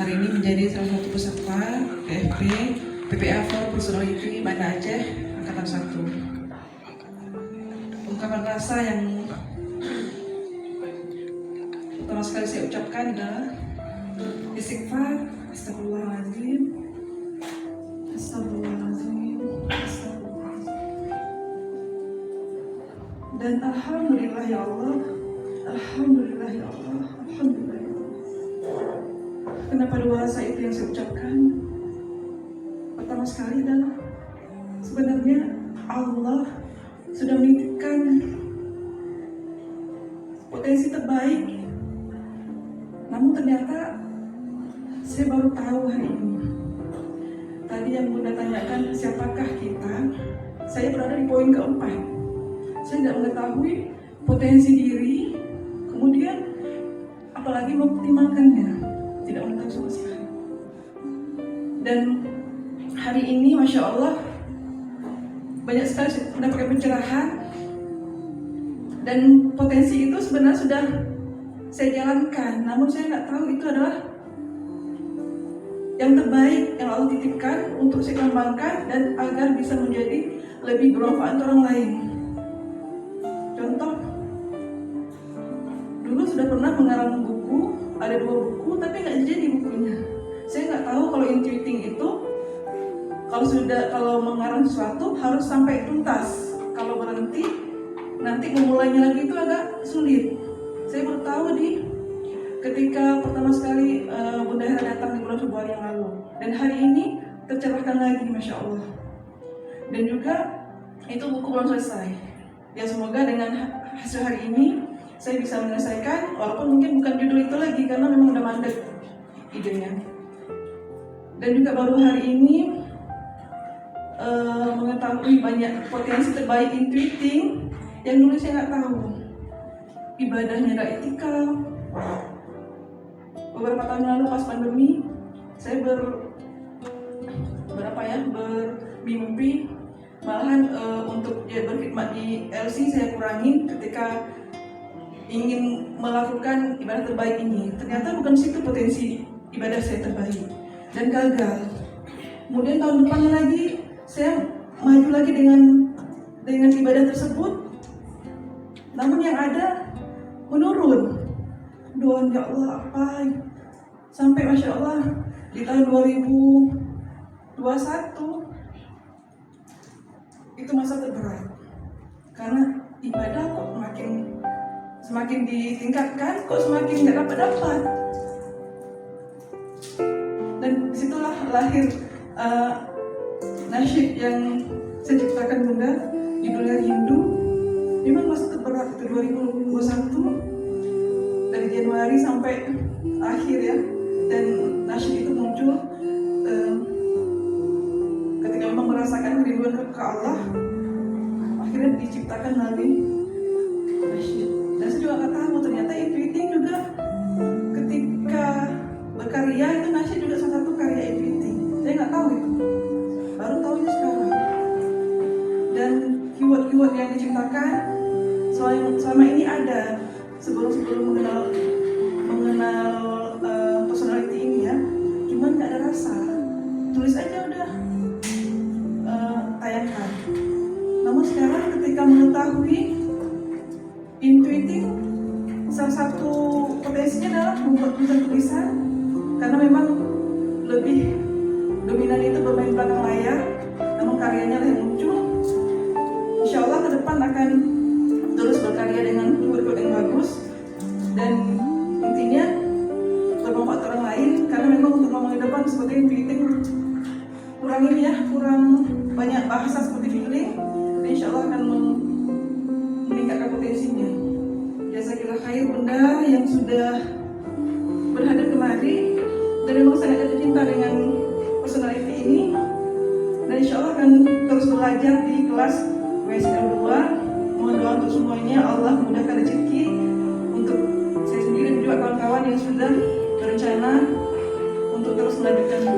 hari ini menjadi salah satu peserta PFP PPA for Personality Banda Aceh Angkatan 1. Ungkapan rasa yang pertama sekali saya ucapkan adalah istighfar, astagfirullahaladzim, astagfirullahaladzim, dan alhamdulillah ya Allah, alhamdulillah ya Allah, alhamdulillah ya Allah. Kenapa dua rasa itu yang saya ucapkan? Pertama sekali adalah sebenarnya Allah sudah menitipkan potensi terbaik, namun ternyata saya baru tahu hari ini. Tadi yang Bunda tanyakan siapakah kita, saya berada di poin keempat. Saya tidak mengetahui potensi diri, kemudian apalagi mengoptimalkannya, tidak mengetahui sama sekali. Dan hari ini Masya Allah banyak sekali mendapatkan pencerahan, dan potensi itu sebenarnya sudah saya jalankan, namun saya nggak tahu itu adalah yang terbaik yang Allah titipkan untuk saya kembangkan dan agar bisa menjadi lebih bermanfaat untuk orang lain. Contoh, dulu sudah pernah mengarang buku, ada 2 buku, tapi nggak jadi bukunya. Saya nggak tahu kalau intuiting itu, kalau mengarang sesuatu harus sampai tuntas. Kalau berhenti, nanti memulainya lagi itu agak sulit. Saya baru tahu ketika pertama sekali Bunda Hera datang di bulan Februari yang lalu, dan hari ini tercerahkan lagi, Masya Allah. Dan juga itu buku belum selesai. Ya semoga dengan hasil hari ini saya bisa menyelesaikan, walaupun mungkin bukan judul itu lagi karena memang udah mandek idenya. Dan juga baru hari ini mengetahui banyak potensi terbaik intuiting yang dulu saya nggak tahu. Ibadahnya ada etika. Beberapa tahun lalu pas pandemi, saya bermimpi malahan untuk berkhidmat di LC saya kurangin ketika ingin melakukan ibadah terbaik ini. Ternyata bukan situ potensi ibadah saya terbaik dan gagal. Kemudian tahun depannya lagi saya maju lagi dengan ibadah tersebut, namun yang ada menurun. Doa ya Allah apa? Sampai Masya Allah di tahun 2021 itu masa terberat, karena ibadah kok semakin ditingkatkan, kok semakin nggak dapat. Dan disitulah lahir nasyid yang saya ciptakan Bunda, judulnya Rindu. Memang masa terberat itu 2021 dari Januari sampai akhir ya, dan nasyid itu muncul ketika memang merasakan kerinduan ke Allah, akhirnya diciptakan lagi nasyid. Dan saya juga nggak tahu ternyata intuiting juga ketika berkarya itu nasyid juga salah satu karya intuiting. Saya nggak tahu itu, baru tahunya sekarang. Dan keyword-keyword yang diciptakan selama ini ada sebelum mengenal personality ini ya, cuman nggak ada rasa, tulis aja udah tayangkan. Namun sekarang ketika mengetahui intuiting, salah satu potensinya adalah membuat tulisan, karena memang lebih dominan itu bermain belakang layar, namun karyanya lah yang muncul. Insya Allah ke depan akan terus berkarya dengan keyword yang bagus, dan intinya bermanfaat orang lain, karena memang untuk ngomong di depan seperti intuiting kurang banyak bahasa seperti feeling, dan insya Allah akan meningkatkan potensinya. Jazakillah khair Bunda yang sudah berhadir kemari, dan memang sangat jatuh cinta dengan personality ini, dan insya Allah akan terus belajar di kelas WSL 2. Mohon doa untuk semuanya, Allah mudahkan rezeki untuk saya sendiri dan juga kawan-kawan yang sudah berencana untuk terus melanjutkan